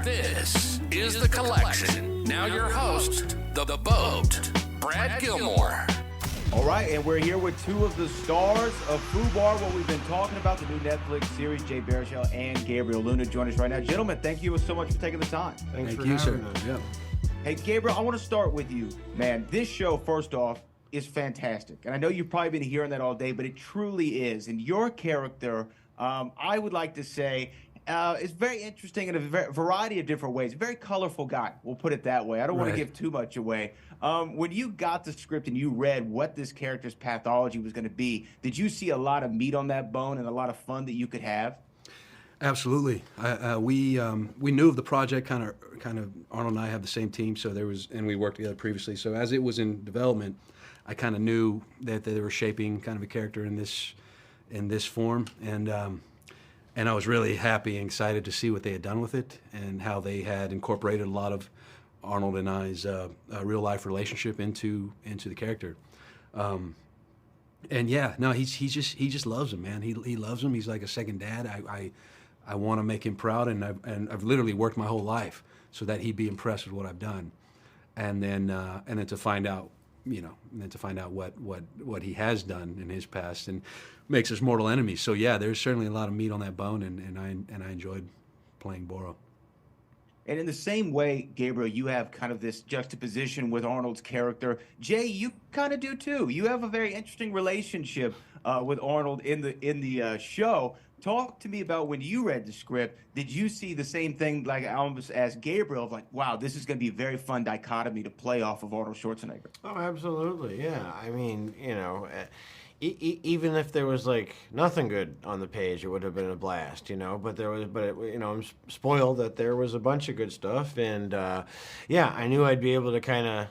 This is The Collection. Now your host, the Boat, Brad Gilmore. All right, and we're here with two of the stars of FUBAR, what we've been talking about, the new Netflix series. Baruchel and Gabriel Luna join us right now. Gentlemen, thank you so much for taking the time. Thank you, sir. Yeah. Hey, Gabriel, I want to start with you, man. This show, first off, is fantastic. And I know you've probably been hearing that all day, but it truly is. And your character, I would like to say, is very interesting in a variety of different ways. Very colorful guy, we'll put it that way. I don't want to give too much away. When you got the script and you read what this character's pathology was going to be, did you see a lot of meat on that bone and a lot of fun that you could have? Absolutely. We knew of the project. Kind of. Arnold and I have the same team, so and we worked together previously. So as it was in development, I kind of knew that they were shaping kind of a character in this form, and I was really happy and excited to see what they had done with it and how they had incorporated a lot of Arnold and I's real life relationship into the character. And yeah, no, he just loves him, man. He loves him. He's like a second dad. I want to make him proud, and I've literally worked my whole life so that he'd be impressed with what I've done, and then to find out, what he has done in his past and makes us mortal enemies. So yeah, there's certainly a lot of meat on that bone, and I enjoyed playing Boro. And in the same way, Gabriel, you have kind of this juxtaposition with Arnold's character. Jay, you kind of do too. You have a very interesting relationship with Arnold in the show. Talk to me about when you read the script. Did you see the same thing, like I almost asked Gabriel, of like, wow, this is going to be a very fun dichotomy to play off of Arnold Schwarzenegger? Oh, absolutely, yeah. I mean, even if there was like nothing good on the page, it would have been a blast, But I'm spoiled that there was a bunch of good stuff, and yeah, I knew I'd be able to kind of,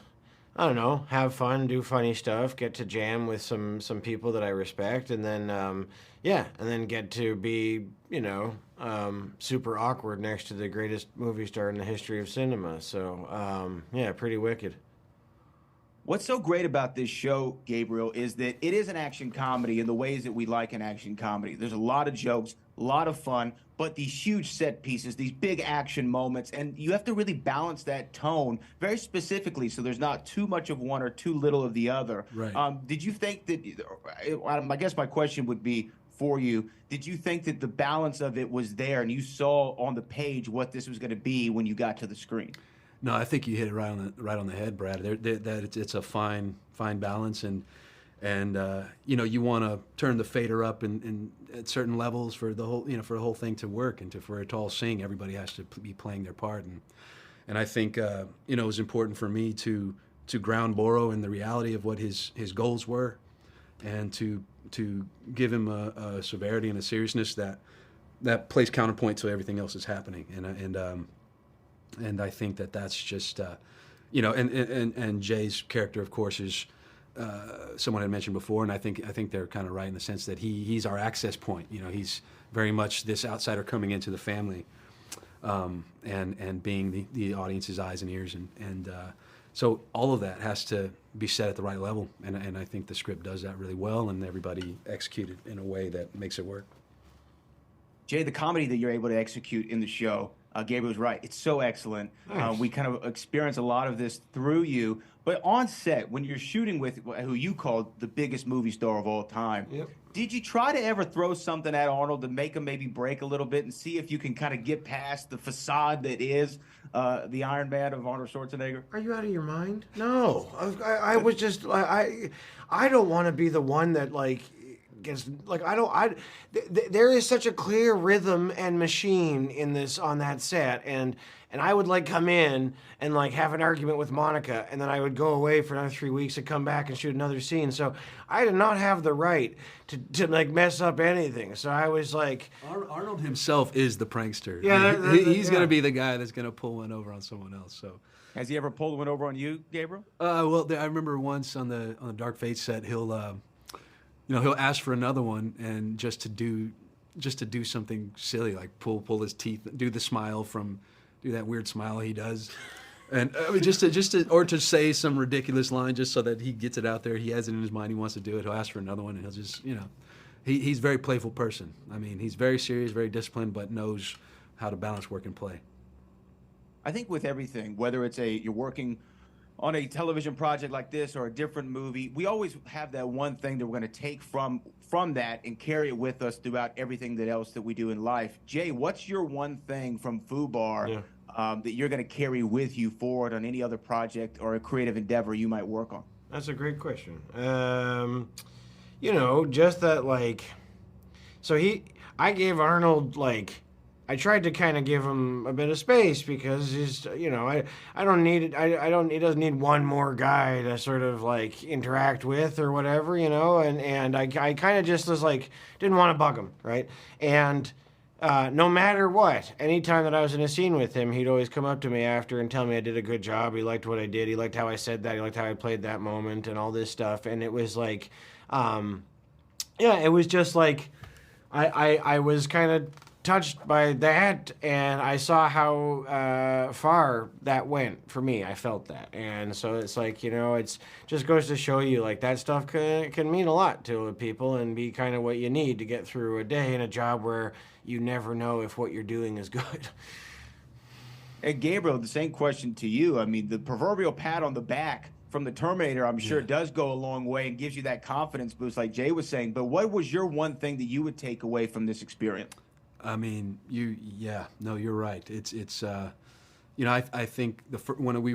I don't know, have fun, do funny stuff, get to jam with some people that I respect, and then and then get to be super awkward next to the greatest movie star in the history of cinema. So yeah, pretty wicked. What's so great about this show, Gabriel, is that it is an action comedy in the ways that we like an action comedy. There's a lot of jokes, a lot of fun, but these huge set pieces, these big action moments, and you have to really balance that tone very specifically so there's not too much of one or too little of the other. Right. Did you think that, I guess my question would be for you, did you think that the balance of it was there and you saw on the page what this was going to be when you got to the screen? No, I think you hit it right on the head, Brad. That it's a fine balance, and you want to turn the fader up in at certain levels for the whole thing to work and for it to all sing. Everybody has to be playing their part, and I think it was important for me to ground Boro in the reality of what his goals were, and to give him a severity and a seriousness that plays counterpoint to everything else that's happening, and I think that's just, and Jay's character, of course, is someone had mentioned before, and I think they're kind of right in the sense that he's our access point. He's very much this outsider coming into the family, and being the audience's eyes and ears, and so all of that has to be set at the right level, and I think the script does that really well, and everybody executed in a way that makes it work. Jay, the comedy that you're able to execute in the show, Gabriel's right. It's so excellent. Nice. We kind of experience a lot of this through you. But on set, when you're shooting with who you called the biggest movie star of all time, Yep. Did you try to ever throw something at Arnold to make him maybe break a little bit and see if you can kind of get past the facade that is the Iron Man of Arnold Schwarzenegger? Are you out of your mind? No, I was just I don't want to be the one that gets there is such a clear rhythm and machine in this on that set, and I would come in and have an argument with Monica, and then I would go away for another 3 weeks and come back and shoot another scene. So I did not have the right to mess up anything. So I was Arnold himself is the prankster. Yeah, he's going to be the guy that's going to pull one over on someone else. So. Has he ever pulled one over on you, Gabriel? Well, I remember once on the Dark Fate set, he'll ask for another one, and just to do something silly, like pull his teeth, do that weird smile he does, and just to say some ridiculous line just so that he gets it out there. He has it in his mind. He wants to do it. He'll ask for another one, and he'll just he's a very playful person. I mean, he's very serious, very disciplined, but knows how to balance work and play. I think with everything, whether it's you're working on a television project like this or a different movie, we always have that one thing that we're going to take from that and carry it with us throughout everything else that we do in life. Jay, what's your one thing from FUBAR that you're going to carry with you forward on any other project or a creative endeavor you might work on? That's a great question. You know, just that, like, so I gave Arnold, like, I tried to kind of give him a bit of space because he's, you know, I don't need it. He doesn't need one more guy to sort of like interact with or whatever, you know, and I kind of just was like, didn't want to bug him. Right. And, no matter what, anytime that I was in a scene with him, he'd always come up to me after and tell me I did a good job. He liked what I did. He liked how I said that. He liked how I played that moment and all this stuff. And it was like, it was just like, I was kind of touched by that, and I saw how far that went for me. I felt that, and so it's like, you know, it's just goes to show you, like, that stuff can mean a lot to people and be kind of what you need to get through a day in a job where you never know if what you're doing is good. And Gabriel, the same question to you. I mean, the proverbial pat on the back from the Terminator, I'm sure, does go a long way and gives you that confidence boost, like Jay was saying. But what was your one thing that you would take away from this experience? I mean, you're right. It's you know, I think when we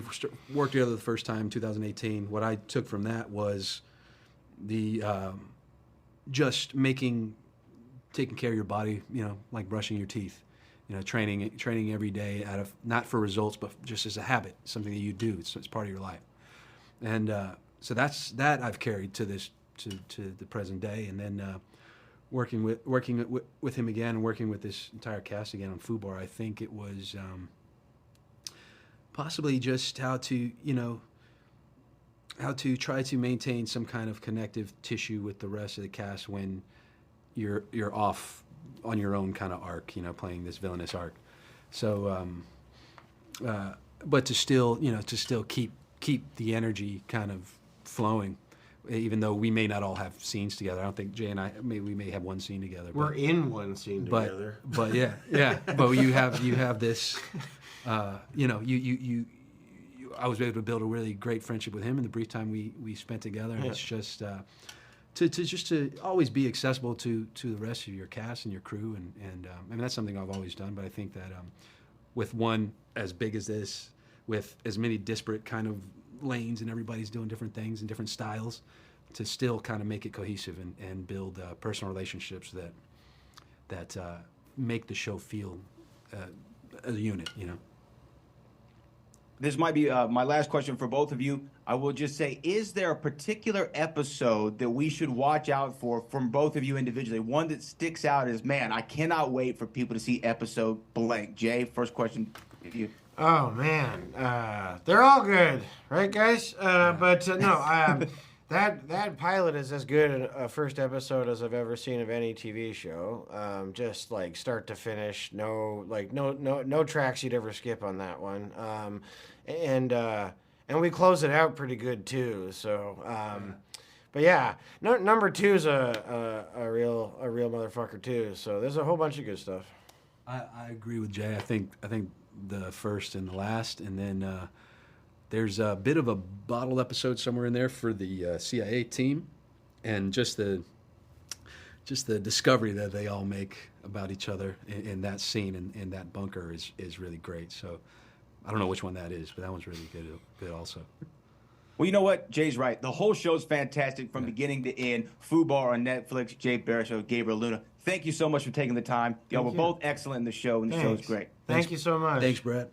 worked together the first time in 2018, what I took from that was the just taking care of your body, you know, like brushing your teeth, you know, training every day not for results, but just as a habit, something that you do. It's part of your life, and so that I've carried to the present day, and then. Working with him again and working with this entire cast again on FUBAR, I think it was possibly just how to try to maintain some kind of connective tissue with the rest of the cast when you're off on your own kind of arc, you know, playing this villainous arc. So, but to still keep the energy kind of flowing. Even though we may not all have scenes together, I don't think Jay and I we may have one scene together. We're in one scene together. But yeah. But you have this, you know, I was able to build a really great friendship with him in the brief time we spent together, and it's just to always be accessible to the rest of your cast and your crew, and I mean, that's something I've always done. But I think that with one as big as this, with as many disparate kind of lanes and everybody's doing different things and different styles, to still kind of make it cohesive and build personal relationships that make the show feel a unit, you know. This might be my last question for both of you. I will just say, is there a particular episode that we should watch out for from both of you individually? One that sticks out as, man, I cannot wait for people to see episode blank. Jay, first question to you. Oh, man. They're all good, right, guys? But no, that pilot is as good a first episode as I've ever seen of any TV show. Just like start to finish, no tracks you'd ever skip on that one. And we close it out pretty good too. So, but yeah, number 2 is a real motherfucker too. So there's a whole bunch of good stuff. I agree with Jay. I think the first and the last, and then there's a bit of a bottled episode somewhere in there for the CIA team, and just the discovery that they all make about each other in that scene in that bunker is really great. So I don't know which one that is, but that one's really good also. Well, you know what? Jay's right. The whole show's fantastic from beginning to end. FUBAR on Netflix. Jay Baruchel, Gabriel Luna. Thank you so much for taking the time. Y'all were both excellent in the show, and the show's great. Thank you so much. Thanks, Brad.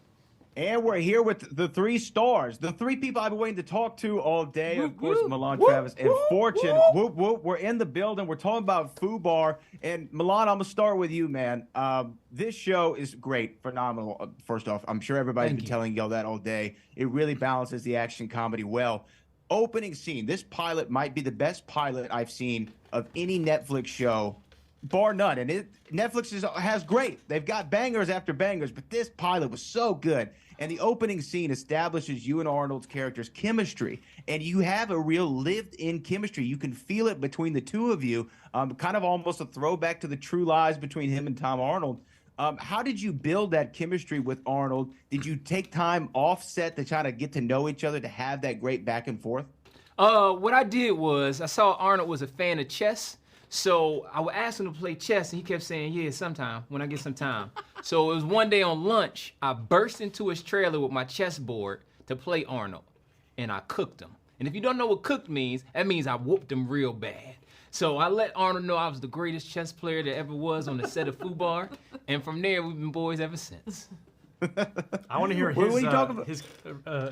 And we're here with the 3 stars, the 3 people I've been waiting to talk to all day. Of course, Milan, Travis, and Fortune. Whoop, whoop. We're in the building. We're talking about FUBAR. And Milan, I'm going to start with you, man. This show is great, phenomenal. First off, I'm sure everybody's been telling y'all that all day. It really balances the action comedy well. Opening scene. This pilot might be the best pilot I've seen of any Netflix show, bar none. And Netflix has great. They've got bangers after bangers, but this pilot was so good. And the opening scene establishes you and Arnold's characters' chemistry, and you have a real lived-in chemistry. You can feel it between the two of you, kind of almost a throwback to the True Lies between him and Tom Arnold. How did you build that chemistry with Arnold? Did you take time off set to try to get to know each other, to have that great back and forth? What I did was I saw Arnold was a fan of chess, so I would ask him to play chess, and he kept saying, yeah, sometime, when I get some time. So it was one day on lunch, I burst into his trailer with my chessboard to play Arnold, and I cooked him. And if you don't know what cooked means, that means I whooped him real bad. So I let Arnold know I was the greatest chess player that ever was on the set of FUBAR, and from there, we've been boys ever since. I want to hear What are you talking about? his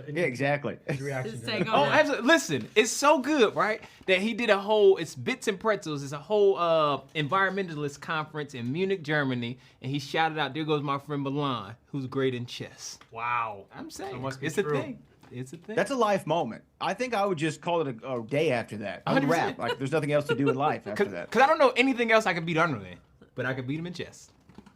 exactly. his reaction. His to take that. on Oh, it. absolutely. Listen, it's so good, right? That he did a whole, it's Bits and Pretzels, it's a whole environmentalist conference in Munich, Germany, and he shouted out, there goes my friend Milan, who's great in chess. Wow. I'm saying, That must be it's true. a thing. It's a thing. That's a life moment. I think I would just call it a day after that. I would 100%. rap. Like, there's nothing else to do in life after that. Because I don't know anything else I can beat Arnold in, but I can beat him in chess.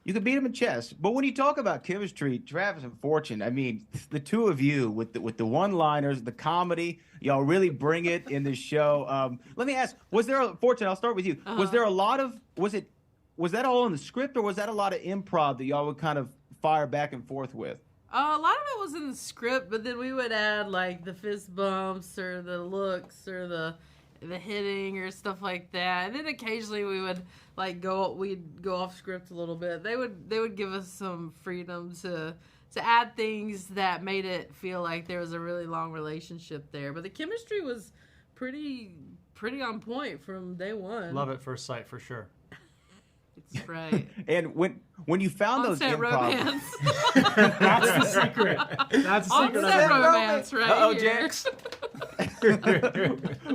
You could beat him in chess. But when you talk about chemistry, Travis and Fortune, I mean, the two of you with the one-liners, the comedy, y'all really bring it in this show. Let me ask, Fortune, I'll start with you. Was there a lot of, was that all in the script, or was that a lot of improv that y'all would kind of fire back and forth with? A lot of it was in the script, but then we would add like the fist bumps or the looks or the hitting or stuff like that. And then occasionally we would we'd go off script a little bit. They would give us some freedom to add things that made it feel like there was a really long relationship there. But the chemistry was pretty on point from day one. Love at first sight for sure. That's right. And when you found those On-set improv, romance. That's the secret. That's the secret. On-set romance right Uh-oh, here. Jax.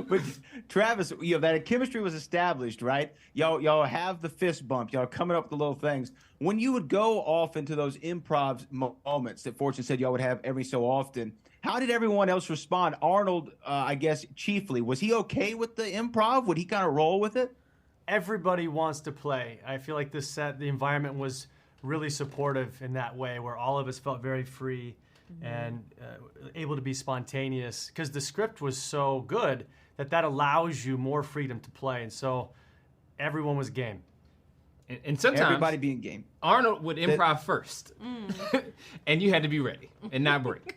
but Travis, that chemistry was established, right? Y'all have the fist bump. Y'all are coming up with the little things. When you would go off into those improv moments that Fortune said y'all would have every so often, how did everyone else respond? Arnold, I guess, chiefly, was he okay with the improv? Would he kind of roll with it? Everybody wants to play. I feel like this set, the environment was really supportive in that way, where all of us felt very free and able to be spontaneous, because the script was so good that allows you more freedom to play. And so everyone was game. And sometimes Everybody being game. Arnold would improv first, and you had to be ready and not break.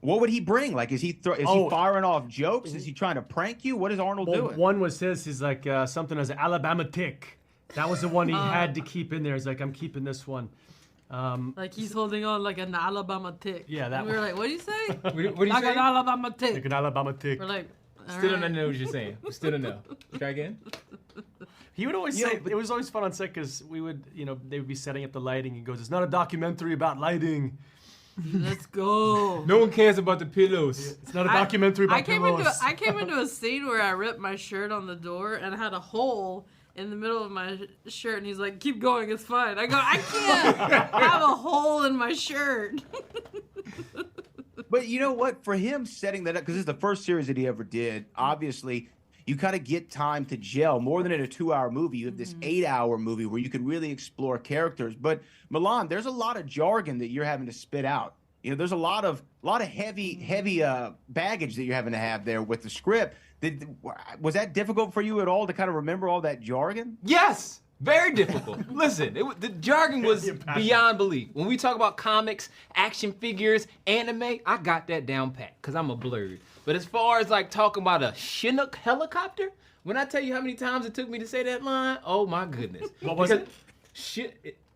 What would he bring? Like, is he firing off jokes? Is he trying to prank you? What is Arnold doing? One was he's like something as an Alabama tick. That was the one he had to keep in there. He's like, I'm keeping this one. Like he's holding on like an Alabama tick. Yeah, that and we were one. like, what do you say? What do you Like say? an Alabama tick. Like an Alabama tick. We're like, all Still right. don't know what you're saying. Still don't know. Try again. He would always say, it was always fun on set because they would be setting up the lighting. He goes, it's not a documentary about lighting. Let's go. No one cares about the pillows. It's not a documentary about I came pillows. into a scene where I ripped my shirt on the door and I had a hole in the middle of my shirt, and he's like, keep going, it's fine. I go, I can't have a hole in my shirt. But you know what? For him setting that up, because this is the first series that he ever did, obviously, you kind of get time to gel. More than in a 2-hour movie, you have this 8-hour movie where you can really explore characters. But Milan, there's a lot of jargon that you're having to spit out. There's a lot of heavy baggage that you're having to have there with the script. Was that difficult for you at all to kind of remember all that jargon? Yes, very difficult. Listen, the jargon was beyond belief. When we talk about comics, action figures, anime, I got that down pat because I'm a blurred. But as far as like talking about a Chinook helicopter, when I tell you how many times it took me to say that line, oh my goodness. What was it?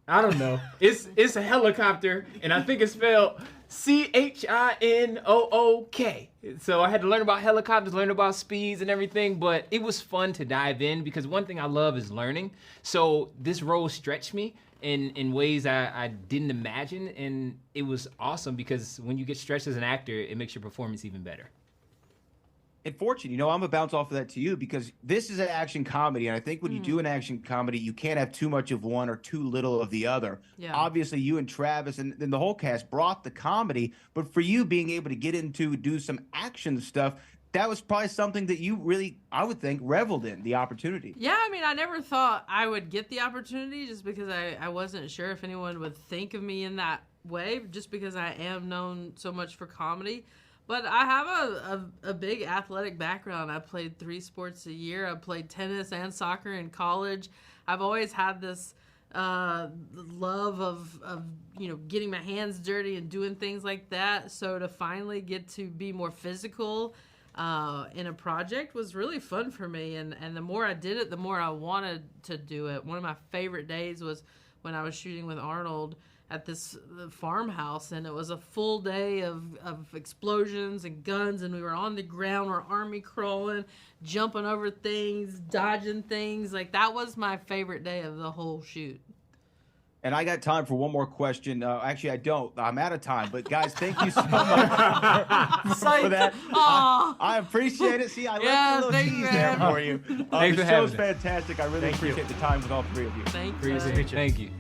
I don't know. It's a helicopter, and I think it's spelled CHINOOK. So I had to learn about helicopters, learn about speeds and everything, but it was fun to dive in because one thing I love is learning. So this role stretched me in ways I didn't imagine, and it was awesome because when you get stretched as an actor, it makes your performance even better. And Fortune, I'm going to bounce off of that to you because this is an action comedy. And I think when you do an action comedy, you can't have too much of one or too little of the other. Yeah. Obviously, you and Travis and the whole cast brought the comedy. But for you being able to get into do some action stuff, that was probably something that you really, I would think, reveled in, the opportunity. Yeah, I mean, I never thought I would get the opportunity just because I wasn't sure if anyone would think of me in that way, just because I am known so much for comedy. But I have a big athletic background. I played 3 sports a year. I played tennis and soccer in college. I've always had this the love of getting my hands dirty and doing things like that. So to finally get to be more physical in a project was really fun for me. And the more I did it, the more I wanted to do it. One of my favorite days was when I was shooting with Arnold at this farmhouse, and it was a full day of explosions and guns, and we were on the ground, we're army crawling, jumping over things, dodging things. Like, that was my favorite day of the whole shoot. And I got time for one more question. Actually, I don't. I'm out of time. But guys, thank you so much for that. I appreciate it. See, I left a little tease there for you. Thanks the for show's having us. fantastic. I really appreciate the time with all three of you. Thank you. Thank you.